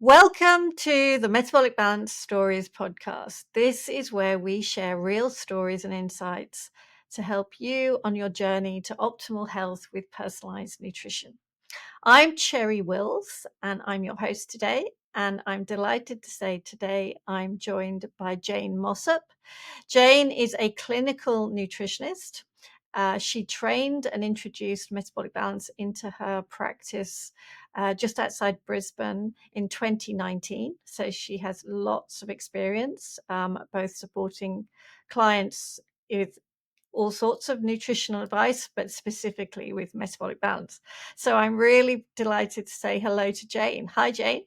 Welcome to the Metabolic Balance Stories podcast. This is where we share real stories and insights to help you on your journey to optimal health with personalized nutrition. I'm Cherry Wills and I'm your host today. And I'm delighted to say today I'm joined by Jayne Mossop. Jayne is a clinical nutritionist. She trained and introduced metabolic balance into her practice just outside Brisbane in 2019. So she has lots of experience, both supporting clients with all sorts of nutritional advice, but specifically with metabolic balance. So I'm really delighted to say hello to Jayne. Hi, Jayne.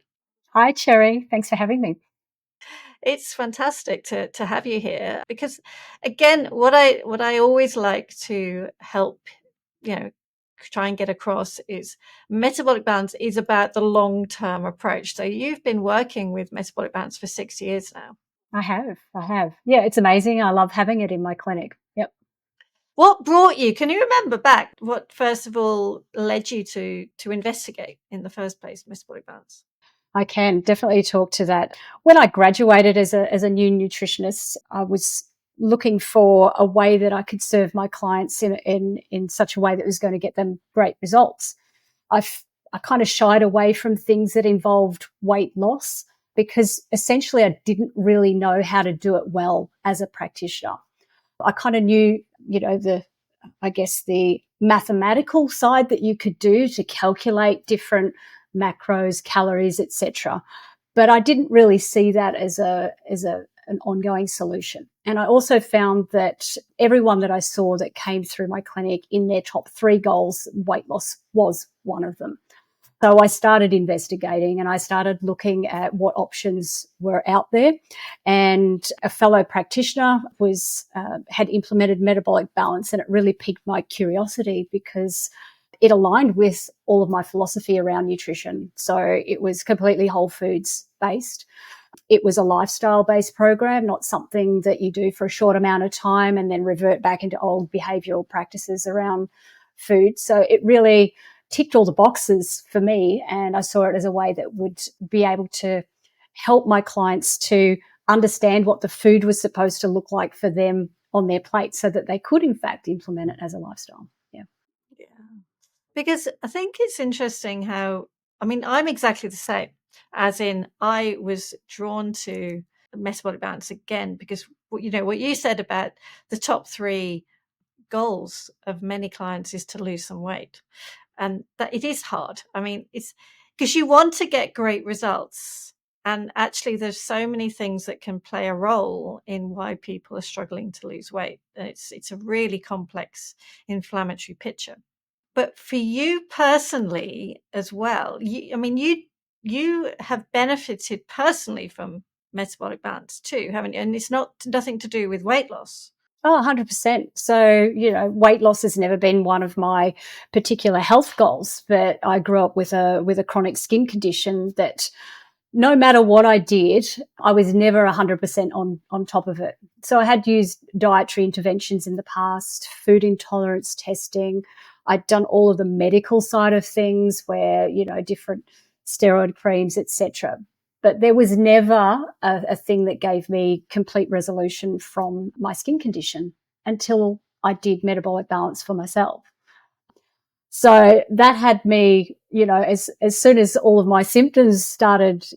Hi, Cherry. Thanks for having me. It's fantastic to have you here because, again, what I always like to help, try and get across is metabolic balance is about the long-term approach. So you've been working with metabolic balance for 6 years now. I have. Yeah, it's amazing. I love having it in my clinic. Yep. What brought you? Can you remember back what first of all led you to investigate in the first place metabolic balance? I can definitely talk to that. When I graduated as a new nutritionist, I was looking for a way that I could serve my clients in such a way that was going to get them great results. I kind of shied away from things that involved weight loss because essentially I didn't really know how to do it well as a practitioner. I kind of knew, the mathematical side that you could do to calculate different macros, calories, etc. But I didn't really see that as an ongoing solution. And I also found that everyone that I saw that came through my clinic in their top 3 goals, weight loss was one of them. So I started investigating and I started looking at what options were out there. And a fellow practitioner had implemented metabolic balance, and it really piqued my curiosity because it aligned with all of my philosophy around nutrition. So it was completely whole foods based. It was a lifestyle based program, not something that you do for a short amount of time and then revert back into old behavioral practices around food. So it really ticked all the boxes for me, and I saw it as a way that would be able to help my clients to understand what the food was supposed to look like for them on their plate so that they could in fact implement it as a lifestyle. Yeah. Because I think it's interesting how, I'm exactly the same, as in I was drawn to metabolic balance again because, what you said about the top 3 goals of many clients is to lose some weight. And that it is hard. It's because you want to get great results. And actually, there's so many things that can play a role in why people are struggling to lose weight. And it's a really complex inflammatory picture. But for you personally as well, you have benefited personally from metabolic balance too, haven't you? And it's nothing to do with weight loss. Oh, 100%. So, weight loss has never been one of my particular health goals, but I grew up with a chronic skin condition that no matter what I did, I was never 100% on top of it. So I had used dietary interventions in the past, food intolerance testing. I'd done all of the medical side of things where, different steroid creams, etc. But there was never a thing that gave me complete resolution from my skin condition until I did metabolic balance for myself. So that had me, as soon as all of my symptoms started,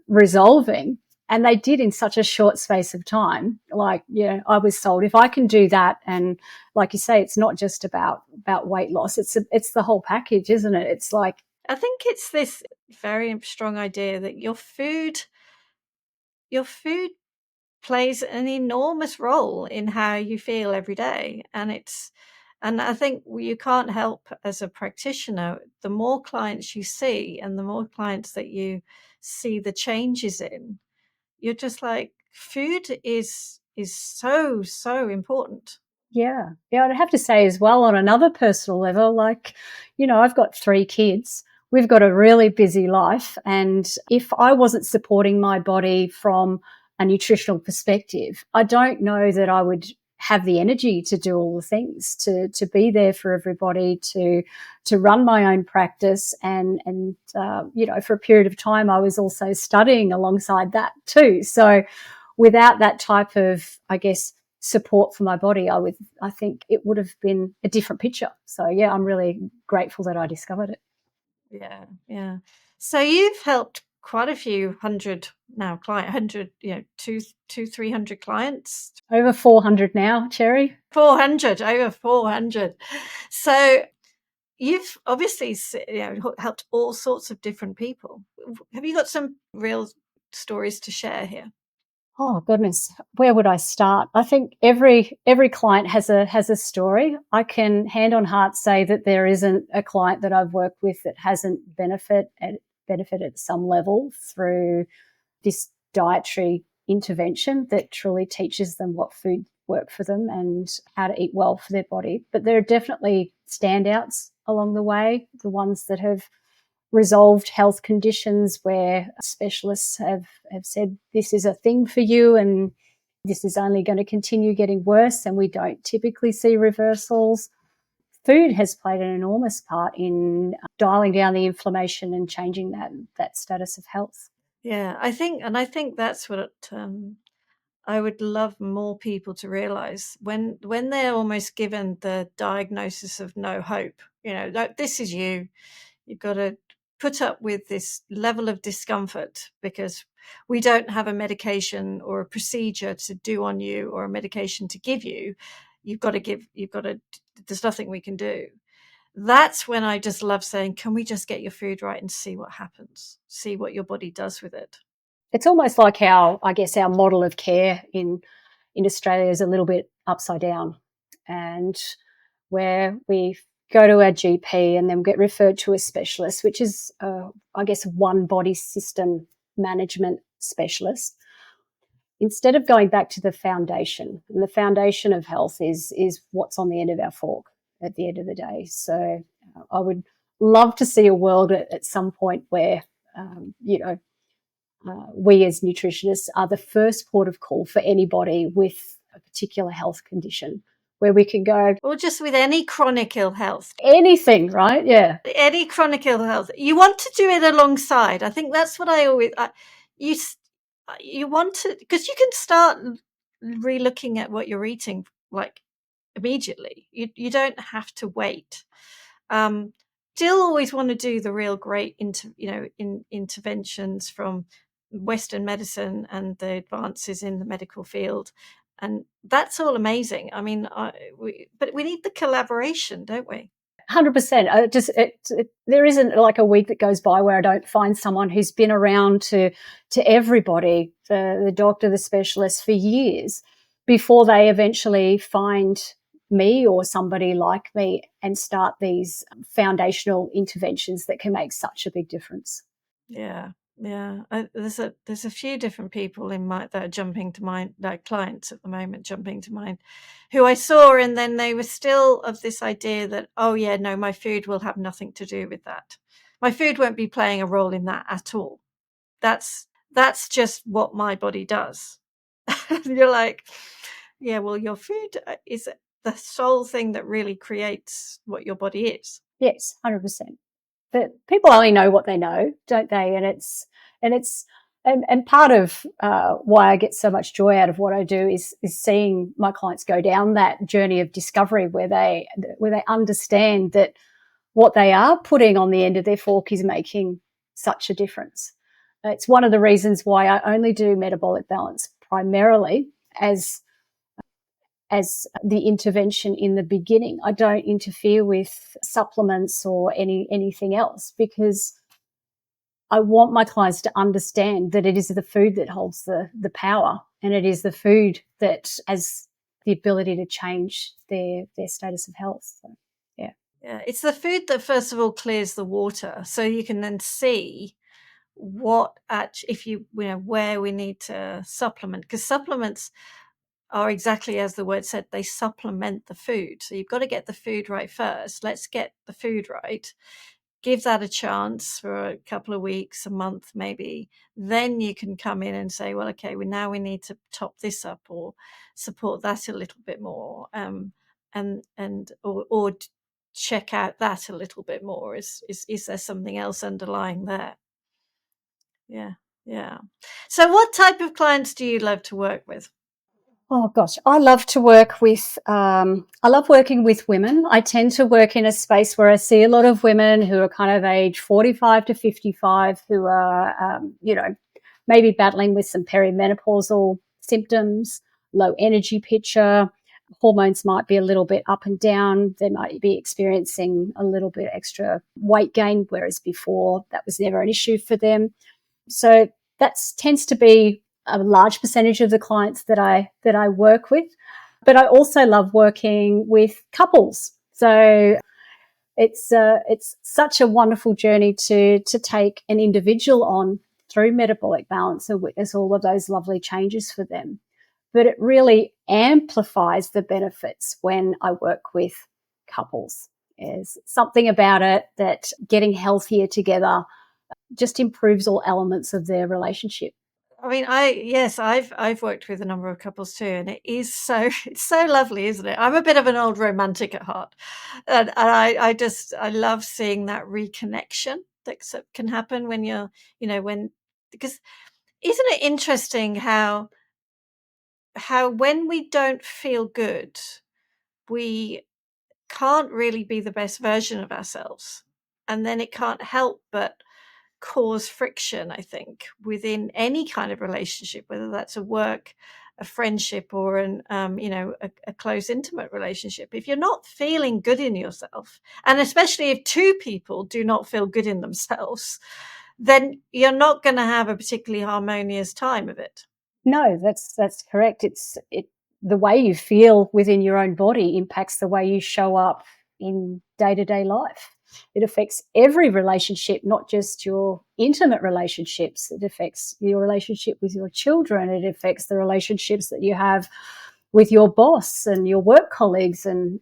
resolving, and they did in such a short space of time, I was told if I can do that, and like you say, it's not just about weight loss, it's the whole package, isn't it? It's like, I think it's this very strong idea that your food plays an enormous role in how you feel every day. And I think you can't help as a practitioner, the more clients you see and the more clients that you see the changes in, you're just like, food is so, so important. yeah. I'd have to say as well, on another personal level, I've got 3 kids. We've got a really busy life. And if I wasn't supporting my body from a nutritional perspective, I don't know that I would have the energy to do all the things, to be there for everybody, to run my own practice. And for a period of time, I was also studying alongside that too. So without that type of, I guess, support for my body, I think it would have been a different picture. So yeah, I'm really grateful that I discovered it. Yeah, yeah. So you've helped quite a few hundred now, 300 clients. Over 400 now, Cherry. 400, over 400. So you've obviously helped all sorts of different people. Have you got some real stories to share here? Oh goodness, where would I start? I think every client has a story. I can hand on heart say that there isn't a client that I've worked with that hasn't benefited at some level through this dietary intervention that truly teaches them what food work for them and how to eat well for their body. But there are definitely standouts along the way, the ones that have resolved health conditions where specialists have said this is a thing for you and this is only going to continue getting worse, and we don't typically see reversals. Food has played an enormous part in dialing down the inflammation and changing that status of health. Yeah, I think that's what I would love more people to realize when they're almost given the diagnosis of no hope. Like, this is you. You've got to put up with this level of discomfort because we don't have a medication or a procedure to do on you or a medication to give you. There's nothing we can do. That's when I just love saying, can we just get your food right and see what happens? See what your body does with it. It's almost like our model of care in Australia is a little bit upside down, and where we go to our GP and then get referred to a specialist, which is, one body system management specialist, instead of going back to the foundation. And the foundation of health is what's on the end of our fork at the end of the day. So I would love to see a world at some point where, we as nutritionists are the first port of call for anybody with a particular health condition, where we can go, or just with any chronic ill health. anything, right? Yeah. Any chronic ill health. You want to do it alongside. I think that's what I always, you want to, because you can start re-looking at what you're eating like immediately. You don't have to wait. Still always want to do the real great interventions from Western medicine and the advances in the medical field. And that's all amazing. I mean, but we need the collaboration, don't we? 100%. There isn't like a week that goes by where I don't find someone who's been around to everybody, the doctor, the specialist, for years before they eventually find me or somebody like me and start these foundational interventions that can make such a big difference. Yeah. Yeah, there's a few different people that are jumping to mind, like clients at the moment jumping to mind, who I saw, and then they were still of this idea that, oh yeah, no, my food will have nothing to do with that. My food won't be playing a role in that at all. That's just what my body does. You're like, yeah, well, your food is the sole thing that really creates what your body is. Yes, 100%. But people only know what they know, don't they? And part of why I get so much joy out of what I do is seeing my clients go down that journey of discovery where they understand that what they are putting on the end of their fork is making such a difference. It's one of the reasons why I only do metabolic balance primarily as the intervention in the beginning. I don't interfere with supplements or anything else, because I want my clients to understand that it is the food that holds the power, and it is the food that has the ability to change their status of health. So, yeah. Yeah, it's the food that first of all clears the water, so you can then see where we need to supplement, because supplements are exactly as the word said, they supplement the food. So you've got to get the food right first. Let's get the food right, give that a chance for a couple of weeks, a month maybe, then you can come in and say, well, okay, now we need to top this up or support that a little bit more, or check out that a little bit more. Is there something else underlying there? Yeah, yeah. So what type of clients do you love to work with? Oh gosh, I love to work with. I love working with women. I tend to work in a space where I see a lot of women who are kind of age 45 to 55, who are, maybe battling with some perimenopausal symptoms, low energy picture. Hormones might be a little bit up and down. They might be experiencing a little bit extra weight gain, whereas before that was never an issue for them. So that tends to be a large percentage of the clients that I work with. But I also love working with couples. So it's such a wonderful journey to take an individual on through metabolic balance and witness all of those lovely changes for them. But it really amplifies the benefits when I work with couples. There's something about it that getting healthier together just improves all elements of their relationship. I mean, I've worked with a number of couples too, and it's so lovely, isn't it? I'm a bit of an old romantic at heart, and I love seeing that reconnection that can happen when because isn't it interesting how when we don't feel good, we can't really be the best version of ourselves, and then it can't help but cause friction, I think, within any kind of relationship, whether that's a work, a friendship, or a close, intimate relationship. If you're not feeling good in yourself, and especially if two people do not feel good in themselves, then you're not going to have a particularly harmonious time of it. No, that's correct. The way you feel within your own body impacts the way you show up in day-to-day life. It affects every relationship, not just your intimate relationships. It affects your relationship with your children. It affects the relationships that you have with your boss and your work colleagues and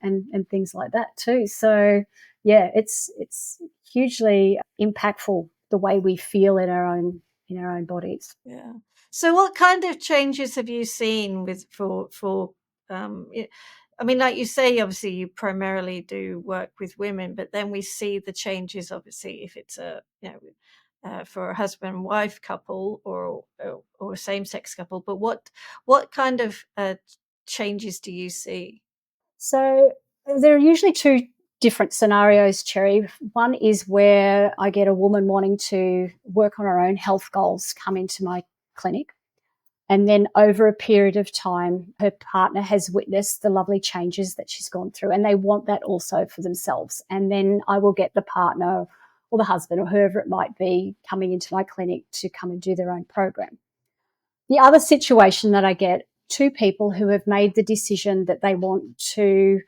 things like that too. So yeah, it's hugely impactful the way we feel in our own bodies. Yeah. So what kind of changes have you seen for I mean, like you say, obviously you primarily do work with women, but then we see the changes, obviously, if it's for a husband and wife couple or a same sex couple. But what kind of changes do you see? So there are usually two different scenarios, Cherry. One is where I get a woman wanting to work on her own health goals come into my clinic. And then over a period of time, her partner has witnessed the lovely changes that she's gone through, and they want that also for themselves. And then I will get the partner or the husband or whoever it might be coming into my clinic to come and do their own program. The other situation that I get, two people who have made the decision that they want to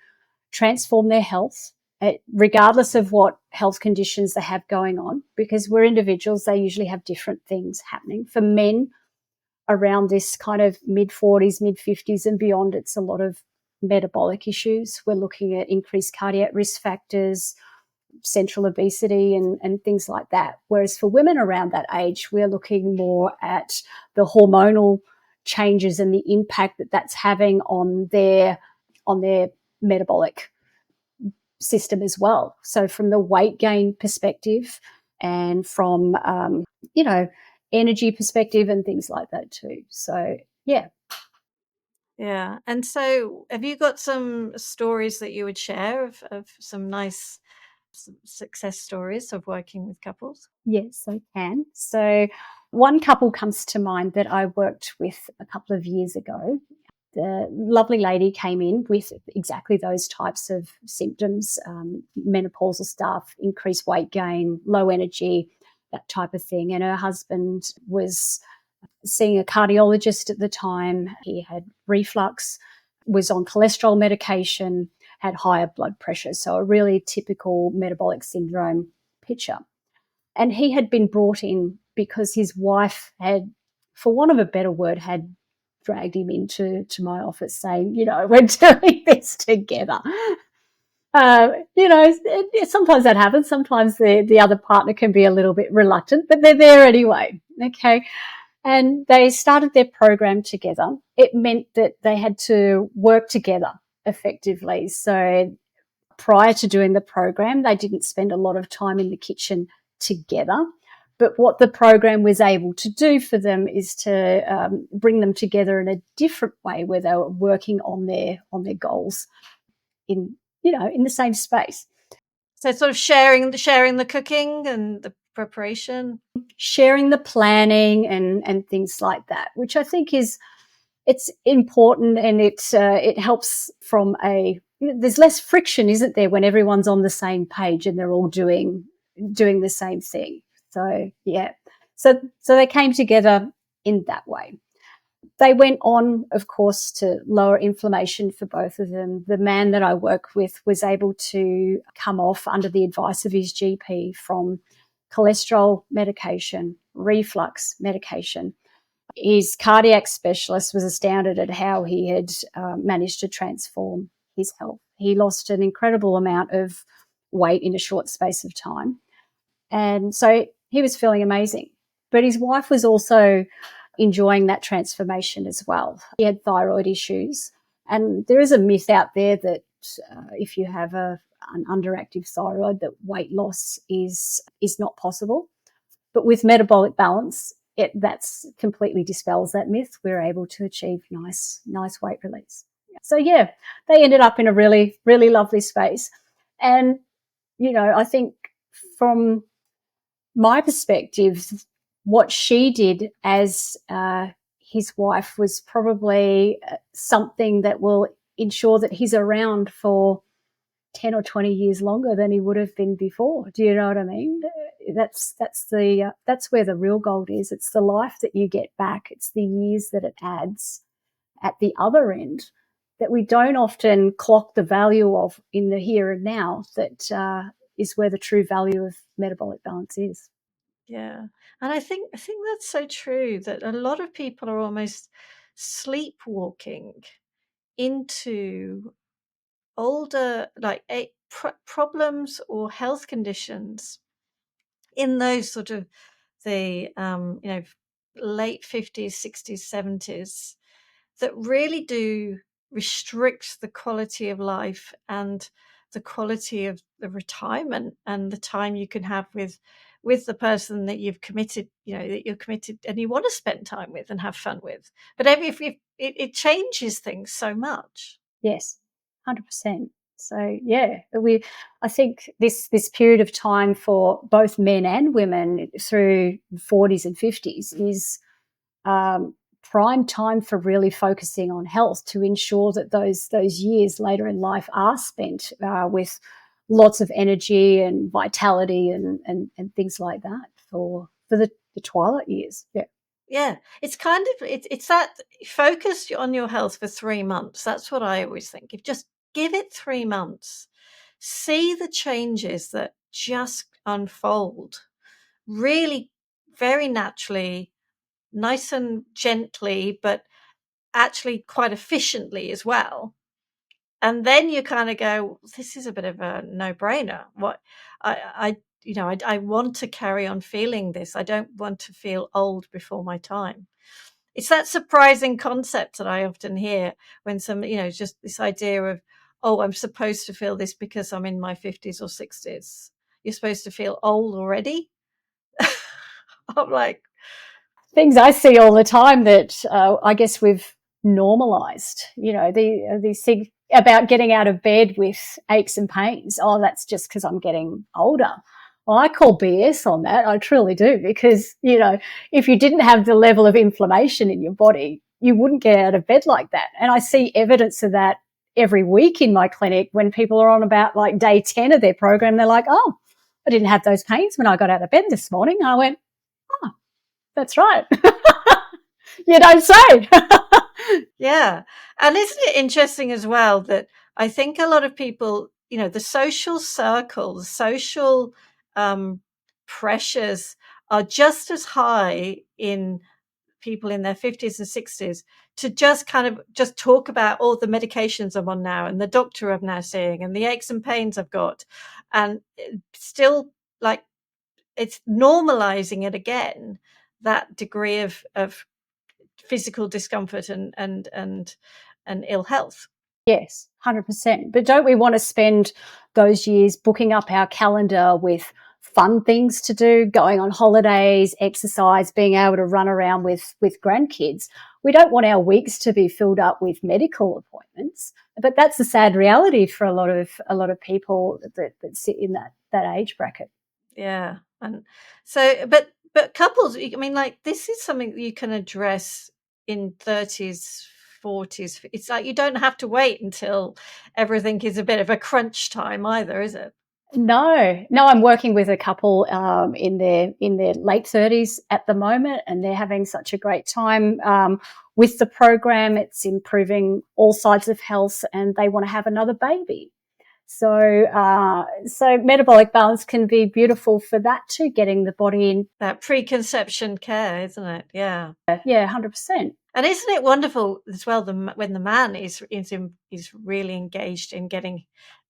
transform their health, regardless of what health conditions they have going on, because we're individuals, they usually have different things happening. For men, around this kind of mid 40s, mid 50s and beyond, it's a lot of metabolic issues. We're looking at increased cardiac risk factors, central obesity and things like that. Whereas for women around that age, we're looking more at the hormonal changes and the impact that that's having on their metabolic system as well. So from the weight gain perspective and from, energy perspective and things like that too. So, yeah. Yeah. And so have you got some stories that you would share of some nice success stories of working with couples? Yes, I can. So one couple comes to mind that I worked with a couple of years ago. The lovely lady came in with exactly those types of symptoms, menopausal stuff, increased weight gain, low energy, that type of thing. And her husband was seeing a cardiologist at the time. He had reflux, was on cholesterol medication, had higher blood pressure. So a really typical metabolic syndrome picture. And he had been brought in because his wife had, for want of a better word, had dragged him into my office saying, we're doing this together. Sometimes that happens. Sometimes the other partner can be a little bit reluctant, but they're there anyway. Okay. And they started their program together. It meant that they had to work together effectively. So prior to doing the program, they didn't spend a lot of time in the kitchen together. But what the program was able to do for them is to bring them together in a different way, where they were working on their goals in the same space. So sort of sharing the cooking and the preparation, sharing the planning and things like that, which I think it's important, and it helps from there's less friction, isn't there, when everyone's on the same page and they're all doing the same thing. So yeah, so they came together in that way. They went on, of course, to lower inflammation for both of them. The man that I work with was able to come off, under the advice of his GP, from cholesterol medication, reflux medication. His cardiac specialist was astounded at how he had managed to transform his health. He lost an incredible amount of weight in a short space of time. And so he was feeling amazing. But his wife was also enjoying that transformation as well. He had thyroid issues. And there is a myth out there that if you have an underactive thyroid, that weight loss is not possible. But with metabolic balance, that's completely dispels that myth. We're able to achieve nice weight release. So yeah, they ended up in a really, really lovely space. And, I think from my perspective, what she did as his wife was probably something that will ensure that he's around for 10 or 20 years longer than he would have been before. Do you know what I mean? That's where the real gold is. It's the life that you get back. It's the years that it adds at the other end that we don't often clock the value of in the here and now. That is where the true value of metabolic balance is. yeah. And I think that's so true, that a lot of people are almost sleepwalking into older, like problems or health conditions in those sort of the late 50s, 60s, 70s, that really do restrict the quality of life and the quality of the retirement and the time you can have with the person that you've committed, that you're committed and you want to spend time with and have fun with. But it changes things so much. Yes, 100%. So yeah, I think this period of time for both men and women through 40s and 50s is prime time for really focusing on health, to ensure that those years later in life are spent with lots of energy and vitality and things like that for the twilight years. Yeah. Yeah, it's kind of it's that focus on your health for 3 months. That's what I always think. If just give it 3 months, see the changes that just unfold really very naturally, nice and gently, but actually quite efficiently as well. And then you kind of go, this is a bit of a no-brainer. What I want to carry on feeling this. I don't want to feel old before my time. It's that surprising concept that I often hear when just this idea of, oh, I'm supposed to feel this because I'm in my 50s or 60s. You're supposed to feel old already? I'm like, things I see all the time that I guess we've normalized. These things about getting out of bed with aches and pains. Oh, that's just because I'm getting older. Well, I call BS on that. I truly do, because, if you didn't have the level of inflammation in your body, you wouldn't get out of bed like that. And I see evidence of that every week in my clinic when people are on about like day 10 of their program. They're like, oh, I didn't have those pains when I got out of bed this morning. I went, oh, that's right. You don't say. yeah. And isn't it interesting as well that I think a lot of people, the social circle, the social pressures are just as high in people in their 50s and 60s to just kind of just talk about all the medications I'm on now and the doctor I'm now seeing and the aches and pains I've got, and still like it's normalizing it again, that degree of physical discomfort and ill health. Yes, 100%. But don't we want to spend those years booking up our calendar with fun things to do, going on holidays, exercise, being able to run around with grandkids? We don't want our weeks to be filled up with medical appointments. But that's the sad reality for a lot of people that sit in that age bracket. Yeah. And so but couples, I mean, like, this is something that you can address in 30s, 40s. It's like you don't have to wait until everything is a bit of a crunch time either, is it? No, I'm working with a couple in their late 30s at the moment, and they're having such a great time with the program. It's improving all sides of health, and they want to have another baby. So metabolic balance can be beautiful for that too, getting the body in. That preconception care, isn't it? Yeah. Yeah, 100%. And isn't it wonderful as well when the man is really engaged in getting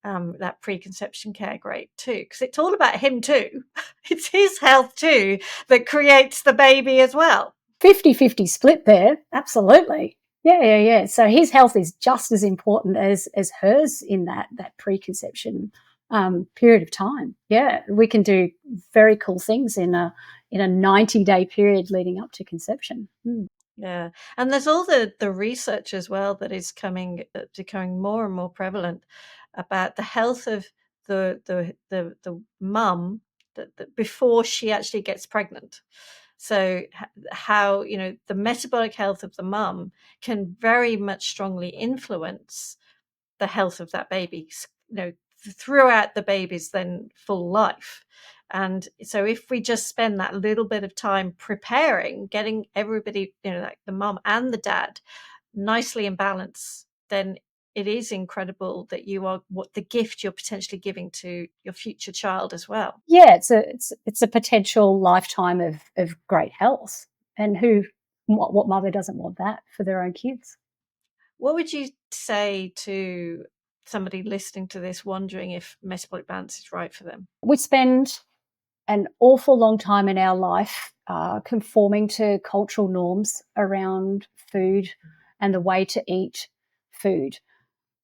that preconception care great too, because it's all about him too. It's his health too that creates the baby as well. 50-50 split there, absolutely. Yeah. So his health is just as important as hers in that preconception period of time. Yeah, we can do very cool things in a 90-day period leading up to conception. Yeah, and there's all the research as well that is becoming more and more prevalent about the health of the mum before she actually gets pregnant. So how, the metabolic health of the mum can very much strongly influence the health of that baby, throughout the baby's then full life. And so if we just spend that little bit of time preparing, getting everybody, like the mom and the dad, nicely in balance, then it is incredible that you are what the gift you're potentially giving to your future child as well. Yeah, it's a potential lifetime of great health, and what mother doesn't want that for their own kids? What would you say to somebody listening to this wondering if metabolic balance is right for them? We spend an awful long time in our life conforming to cultural norms around food and the way to eat food.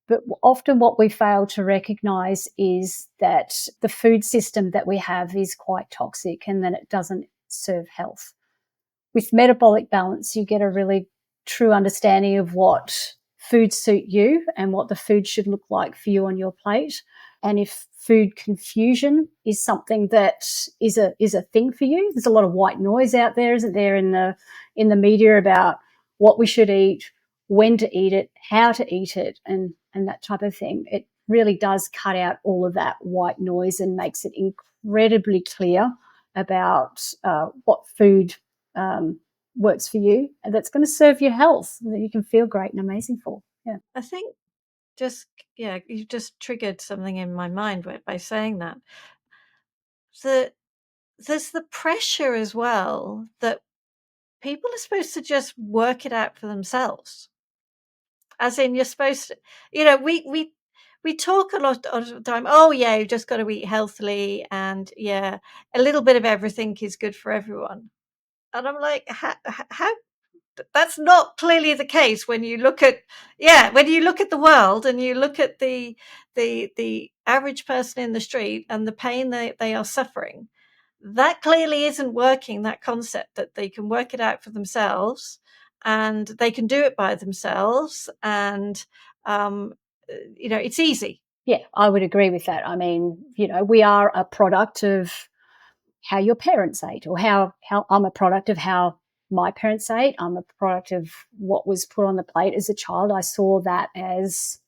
But often what we fail to recognize is that the food system that we have is quite toxic and that it doesn't serve health. With metabolic balance, you get a really true understanding of what foods suit you and what the food should look like for you on your plate. And if food confusion is something that is a thing for you, there's a lot of white noise out there, isn't there, in the media about what we should eat, when to eat it, how to eat it, and that type of thing. It really does cut out all of that white noise and makes it incredibly clear about what food works for you and that's going to serve your health and that you can feel great and amazing for. Yeah. I think you just triggered something in my mind by saying that. There's the pressure as well that people are supposed to just work it out for themselves. As in, you're supposed to, we talk a lot of the time. Oh yeah, you've just got to eat healthily, and yeah, a little bit of everything is good for everyone. And I'm like, how that's not clearly the case when you look at the world and you look at the average person in the street and the pain they are suffering. That clearly isn't working, that concept that they can work it out for themselves and they can do it by themselves, and it's easy. Yeah, I would agree with that. I mean, we are a product of how your parents ate, or how I'm a product of how my parents ate. I'm a product of what was put on the plate as a child. I saw that as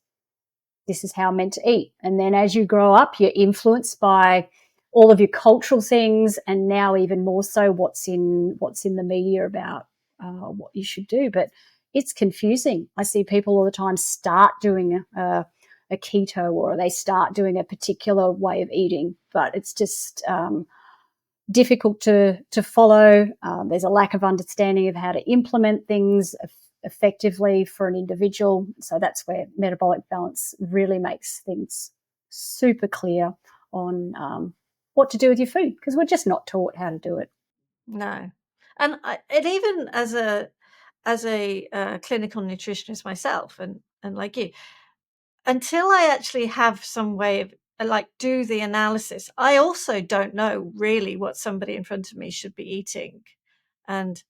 this is how I'm meant to eat. And then as you grow up, you're influenced by all of your cultural things, and now even more so what's in the media about what you should do. But it's confusing. I see people all the time start doing a keto, or they start doing a particular way of eating, but it's just difficult to follow. There's a lack of understanding of how to implement things effectively for an individual. So that's where metabolic balance really makes things super clear on what to do with your food, because we're just not taught how to do it. No. And it even as a clinical nutritionist myself, and like you, until I actually have some way of like do the analysis, I also don't know really what somebody in front of me should be eating, and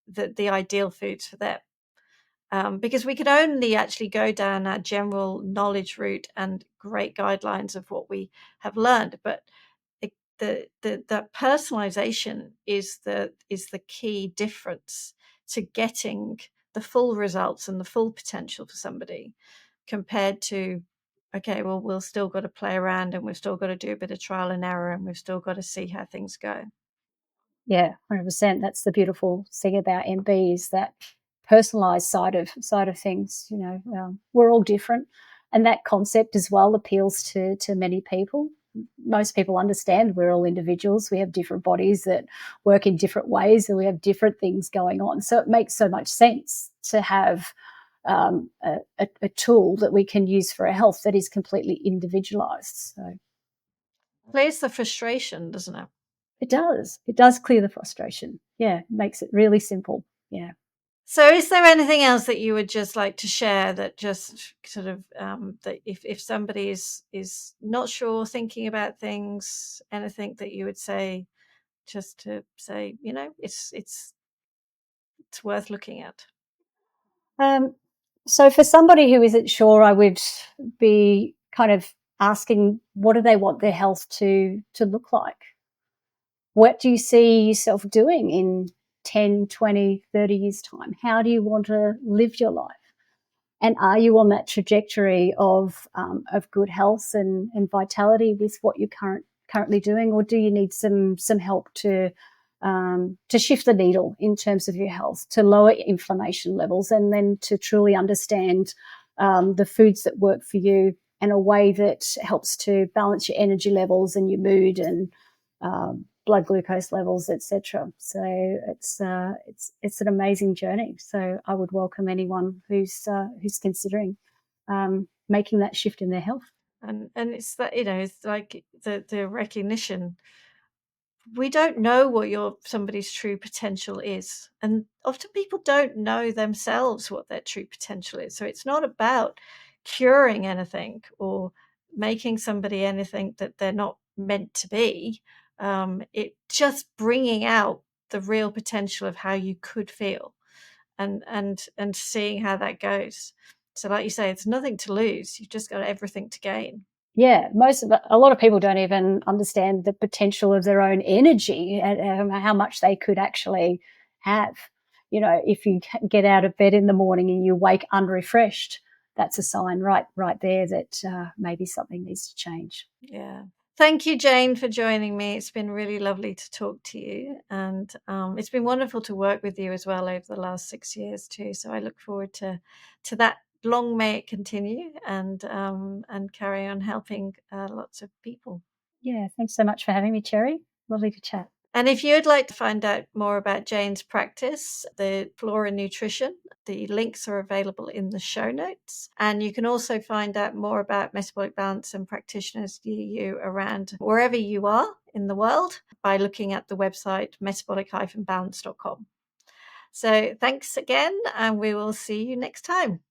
the ideal foods for them. Because we can only actually go down our general knowledge route and great guidelines of what we have learned, but the personalization is the key difference to getting the full results and the full potential for somebody, compared to, okay, well, we've still got to play around and we've still got to do a bit of trial and error and we've still got to see how things go. Yeah, 100%. That's the beautiful thing about MB, is that personalized side of things. We're all different, and that concept as well appeals to many people. Most people understand we're all individuals. We have different bodies that work in different ways, and we have different things going on. So it makes so much sense to have a tool that we can use for our health that is completely individualized. So Clears the frustration, doesn't it? it does. It does clear the frustration. Yeah, makes it really simple. Yeah. So is there anything else that you would just like to share, that just sort of that if somebody is not sure, thinking about things, anything that you would say, just to say, it's worth looking at? So for somebody who isn't sure, I would be kind of asking, what do they want their health to look like? What do you see yourself doing in 10, 20, 30 years' time? How do you want to live your life? And are you on that trajectory of good health and vitality with what you're currently doing, or do you need some help to shift the needle in terms of your health, to lower inflammation levels, and then to truly understand the foods that work for you in a way that helps to balance your energy levels and your mood and blood glucose levels, etc. So it's an amazing journey. So I would welcome anyone who's considering making that shift in their health. And it's that, it's like the recognition. We don't know what somebody's true potential is, and often people don't know themselves what their true potential is. So it's not about curing anything or making somebody anything that they're not meant to be. It just bringing out the real potential of how you could feel, and seeing how that goes. So like you say, it's nothing to lose, you've just got everything to gain. Yeah, a lot of people don't even understand the potential of their own energy and how much they could actually have. If you get out of bed in the morning and you wake unrefreshed, that's a sign right there that maybe something needs to change. Yeah. Thank you, Jayne, for joining me. It's been really lovely to talk to you, and it's been wonderful to work with you as well over the last 6 years too. So I look forward to that. Long may it continue, and carry on helping lots of people. Yeah, thanks so much for having me, Cherry. Lovely to chat. And if you'd like to find out more about Jayne's practice, the Flora Nutrition, the links are available in the show notes. And you can also find out more about metabolic balance and practitioners near you around wherever you are in the world by looking at the website metabolic-balance.com. So thanks again, and we will see you next time.